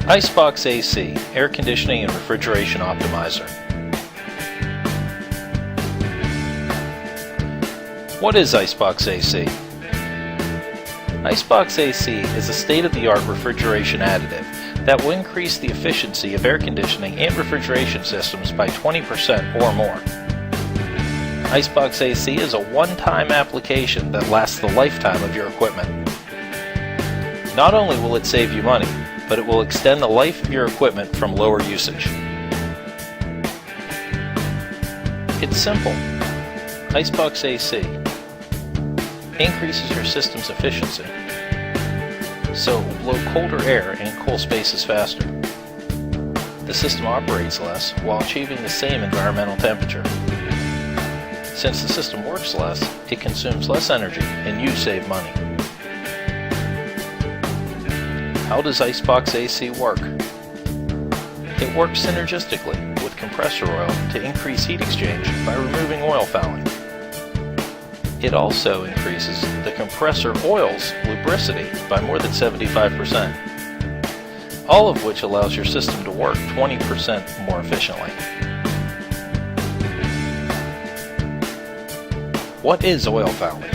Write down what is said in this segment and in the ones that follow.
IceBoxAC, Air Conditioning and Refrigeration Optimizer. What is IceBoxAC? IceBoxAC is a state-of-the-art refrigeration additive that will increase the efficiency of air conditioning and refrigeration systems by 20% or more. IceBoxAC is a one-time application that lasts the lifetime of your equipment. Not only will it save you money, but it will extend the life of your equipment from lower usage. It's simple. IceBoxAC increases your system's efficiency, so it will blow colder air and cool spaces faster. The system operates less while achieving the same environmental temperature. Since the system works less, it consumes less energy and you save money. How does IceBoxAC work? It works synergistically with compressor oil to increase heat exchange by removing oil fouling. It also increases the compressor oil's lubricity by more than 75%, all of which allows your system to work 20% more efficiently. What is oil fouling?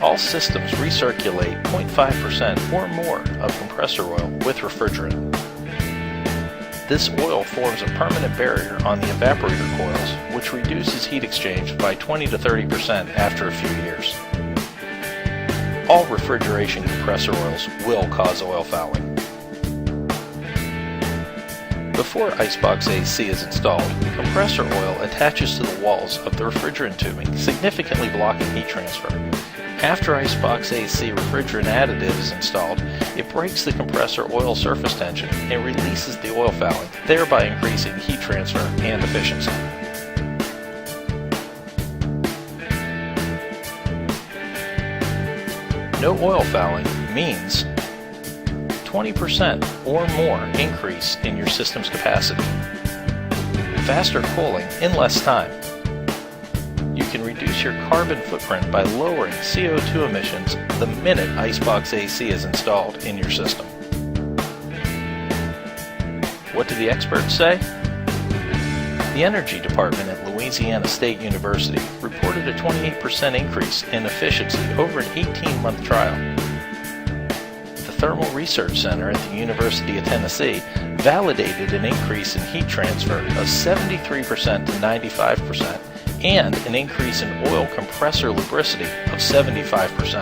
All systems recirculate 0.5% or more of compressor oil with refrigerant. This oil forms a permanent barrier on the evaporator coils, which reduces heat exchange by 20 to 30% after a few years. All refrigeration compressor oils will cause oil fouling. Before IceBoxAC is installed, compressor oil attaches to the walls of the refrigerant tubing, significantly blocking heat transfer. After IceBoxAC refrigerant additive is installed, it breaks the compressor oil surface tension and releases the oil fouling, thereby increasing heat transfer and efficiency. No oil fouling means 20% or more increase in your system's capacity, faster cooling in less time. You can reduce your carbon footprint by lowering CO2 emissions the minute IceBoxAC is installed in your system. What do the experts say? The Energy Department at Louisiana State University reported a 28% increase in efficiency over an 18-month trial. The Thermal Research Center at the University of Tennessee validated an increase in heat transfer of 73% to 95%, and an increase in oil compressor lubricity of 75%.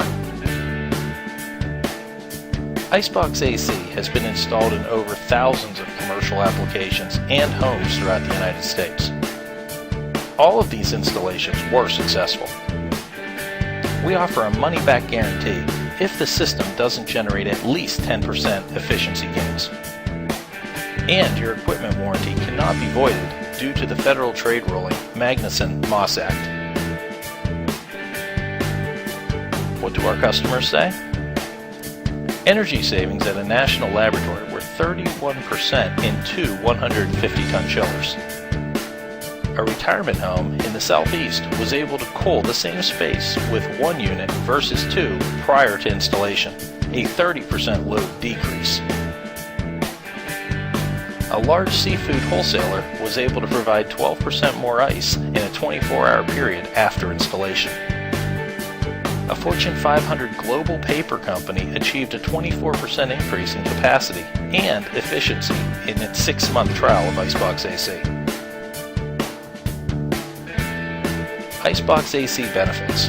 IceBoxAC has been installed in over thousands of commercial applications and homes throughout the United States. All of these installations were successful. We offer a money-back guarantee if the system doesn't generate at least 10% efficiency gains. And your equipment warranty cannot be voided due to the federal trade ruling Magnuson-Moss Act. What do our customers say? Energy savings at a national laboratory were 31% in two 150-ton chillers. A retirement home in the Southeast was able to cool the same space with one unit versus two prior to installation, a 30% load decrease. A large seafood wholesaler was able to provide 12% more ice in a 24-hour period after installation. A Fortune 500 global paper company achieved a 24% increase in capacity and efficiency in its 6-month trial of IceBoxAC. IceBoxAC benefits.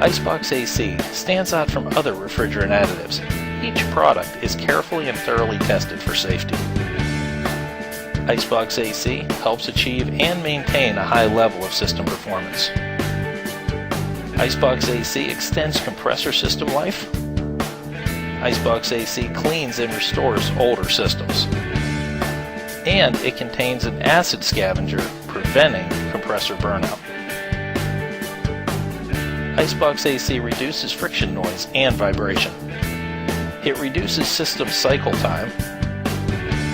IceBoxAC stands out from other refrigerant additives. Each product is carefully and thoroughly tested for safety. IceBoxAC helps achieve and maintain a high level of system performance. IceBoxAC extends compressor system life. IceBoxAC cleans and restores older systems. And it contains an acid scavenger preventing compressor burnout. IceBoxAC reduces friction noise and vibration. It reduces system cycle time.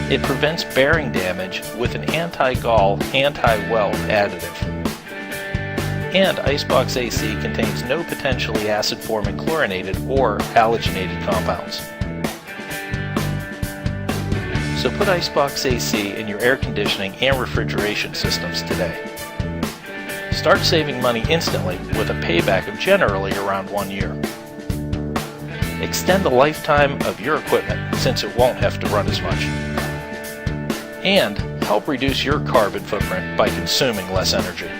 It prevents bearing damage with an anti-gall, anti-weld additive. And IceBoxAC contains no potentially acid-forming chlorinated or halogenated compounds. So put IceBoxAC in your air conditioning and refrigeration systems today. Start saving money instantly with a payback of generally around 1 year. Extend the lifetime of your equipment since it won't have to run as much. And help reduce your carbon footprint by consuming less energy.